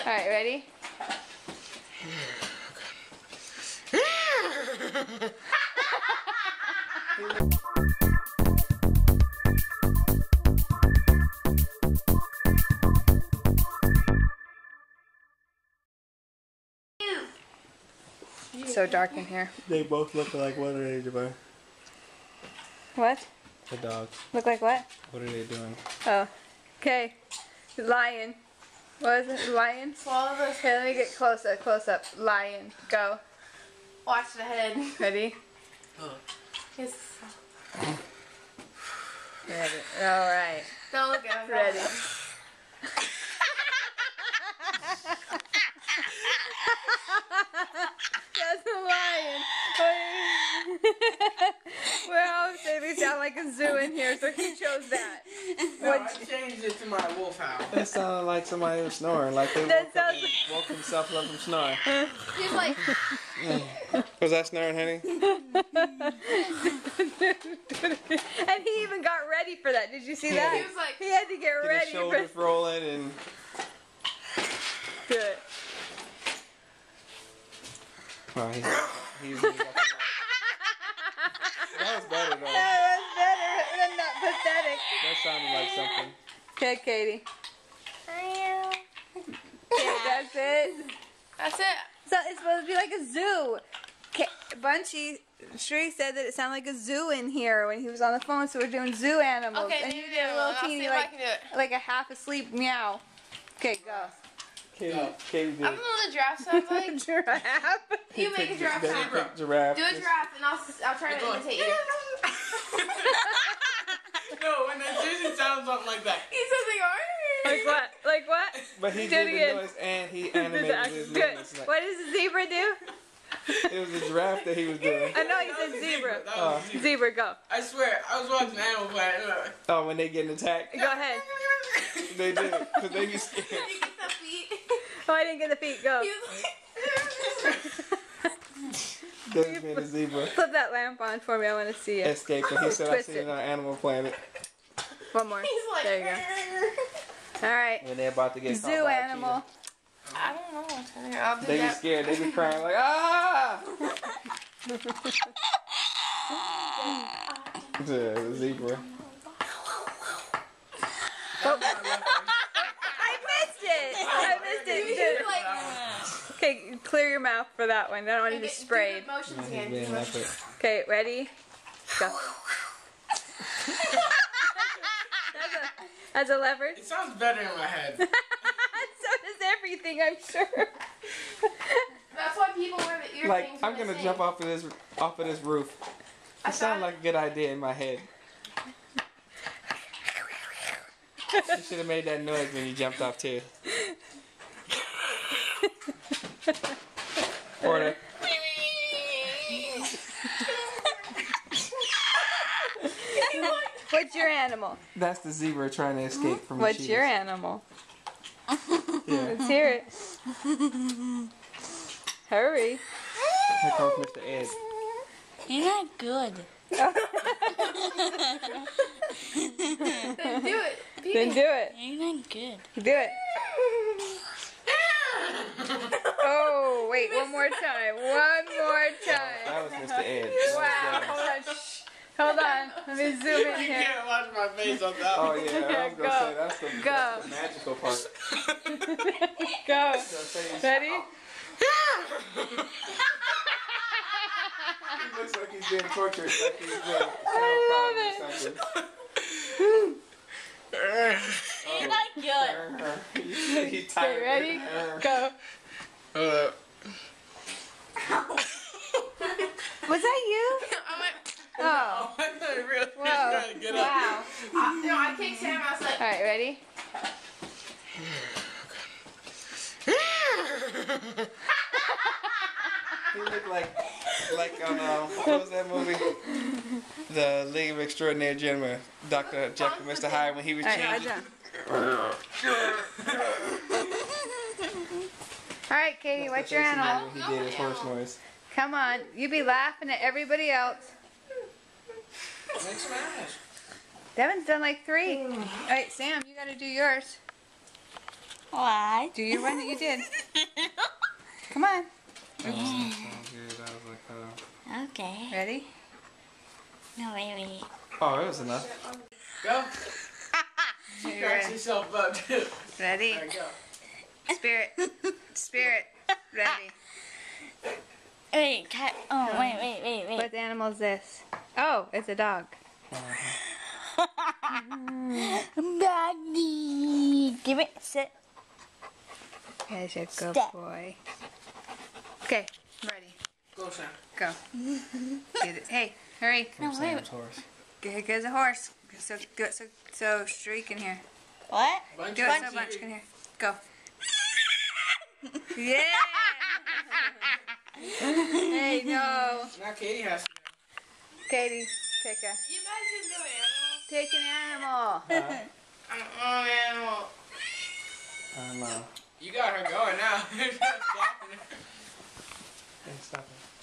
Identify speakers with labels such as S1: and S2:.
S1: Alright, ready? So dark in here.
S2: They both look like, what are they doing?
S1: What?
S2: The dogs.
S1: Look like what?
S2: What are they doing?
S1: Oh. Okay. Lion. What is it? Lion?
S3: Swallow this.
S1: Okay, let me get close up. Close up. Lion. Go.
S3: Watch the head.
S1: Ready?
S3: Yes.
S1: Ready. Alright.
S3: Don't look at me.
S1: Ready. That's a lion. Well, they sound like a zoo in here, so he chose that.
S4: No, I changed it to my wolf howl.
S2: That sounded like somebody was snoring, like they
S1: That sounds
S2: woke themselves up from snoring.
S3: He's like,
S2: Was that snoring, honey?
S1: And he even got ready for that. Did you see that?
S3: he was like,
S1: He had to get
S2: Get his
S1: ready
S2: shoulders
S1: for
S2: rolling and...
S1: it.
S2: Oh, he's that was better though.
S1: That was better than that pathetic.
S2: That sounded like something.
S1: Okay, Katie. Okay, that's it.
S3: that's it.
S1: So it's supposed to be like a zoo. Bunchy Shree said that it sounded like a zoo in here when he was on the phone, so we're doing zoo animals.
S3: Okay,
S1: and
S3: then
S1: you
S3: you
S1: did a
S3: do it.
S1: little
S3: I'll
S1: teeny,
S3: see if I can do it.
S1: like a half asleep meow. Okay, go.
S2: Katie did.
S3: I don't know what the giraffe sounds like.
S1: Giraffe.
S3: You make a giraffe
S2: They
S3: sound.
S2: picked giraffe.
S3: Do a giraffe and I'll try to imitate you.
S4: No, when that Susie sounds something like that.
S3: He says
S1: Like what? Like what?
S2: But he
S1: Do it
S2: did
S1: again.
S2: the noise and he
S1: Do
S2: animated
S1: that.
S2: his
S1: Do it.
S2: movements. Like,
S1: What does the zebra do?
S2: it was a giraffe that he was doing.
S1: I know he
S4: That
S1: said
S4: was a
S1: zebra.
S4: That was a zebra.
S1: Zebra, go.
S4: I swear, I was watching Animal Planet.
S2: Oh, when they getting attacked,
S1: Go ahead.
S2: they did it because they be scared.
S3: You get the feet.
S1: Oh, I didn't get the feet. Go.
S3: He was like,
S2: There's been a zebra
S1: Flip that lamp on for me. I want to see it.
S2: escaping. He said, "I
S1: Twist
S2: seen
S1: it.
S2: it on Animal Planet."
S1: One more.
S3: he's like,
S1: There you go. All right.
S2: When they're about to get caught
S1: Zoo
S2: by a
S1: animal.
S3: I don't know. I'll do
S2: cheetah. They be
S3: that.
S2: scared. They be crying like, "Ah!" The zebra.
S1: I missed it. I missed it.
S3: He's like,
S1: Okay, clear your mouth for that one. I don't want to be
S3: do
S1: sprayed.
S3: the motions
S2: He's
S3: again.
S2: being leopard.
S1: Okay, ready? Go. As a leopard.
S4: It sounds better in my head.
S1: So does everything, I'm sure.
S3: That's why people wear the ear
S2: Like,
S3: things.
S2: I'm
S3: when they
S2: gonna
S3: sing.
S2: jump off of this roof.
S3: I
S2: It sounded
S3: thought-
S2: like a good idea in my head. You should have made that noise when you jumped off too. Or the,
S1: What's your animal?
S2: that's the zebra trying to escape from the
S1: What's
S2: cheetahs.
S1: your animal?
S2: Yeah.
S1: Let's hear it. Hurry.
S2: Here comes Mr. Ed.
S5: You're not good.
S3: Then do it.
S1: Then do it.
S5: You're not good.
S1: Do it. Oh, wait, one more time. One more time.
S2: That was Mr. Ed.
S1: Wow, hold on. Shh. Hold on. Let me zoom in
S4: I
S1: here.
S4: can't watch my face on that
S2: Oh
S4: one.
S2: yeah, I was gonna
S1: Go.
S2: say that's the
S1: Go.
S2: magical part.
S1: Go. Ready?
S2: He looks like he's being tortured. Like he's being
S1: I love it.
S5: You're not good.
S2: He
S1: Okay,
S2: tired.
S1: ready? Go.
S4: Hold up.
S1: Was that you?
S3: I went,
S1: Oh.
S4: I thought it really was
S1: Whoa.
S4: trying to get up.
S1: Wow.
S3: no, I kicked Sam. I was like,
S1: All right, ready?
S2: He looked like on what was that movie? The League of Extraordinary Gentlemen. Dr. Jekyll, Mr. Hyde when he was
S1: All right,
S2: changing.
S1: All right, Katie, what's your animal?
S2: He did his horse noise.
S1: Come on, you be laughing at everybody else.
S4: Make smash.
S1: Devin's done like 3. All right, Sam, you got to do yours.
S5: Why?
S1: Do your one that you did. Come on.
S2: That was like,
S5: Okay.
S1: Ready?
S5: No, wait.
S2: oh, it was enough.
S4: Go.
S1: You
S4: Catch
S1: ready?
S4: yourself up, too.
S1: Ready?
S4: There you go.
S1: Spirit. Spirit. Ready.
S5: Wait, cat. Oh, wait.
S1: What animal is this? Oh, it's a dog.
S5: Daddy. Give it. Sit.
S1: There's your good
S5: Step.
S1: boy. Okay, ready.
S4: Go, Sam.
S1: Go. Get it. Hey, hurry.
S5: No, wait.
S2: Sam's horse.
S1: Here goes a horse. So Streak in here.
S5: What?
S4: Bunch
S1: Do it so Bunch in here. Go. Yeah. Hey, no.
S4: Now Katie has to
S1: Katie, pick
S3: You guys just do animals.
S1: take an animal.
S3: I'm an animal.
S2: I don't know.
S4: go. You got her going now.
S2: Hey, stop it.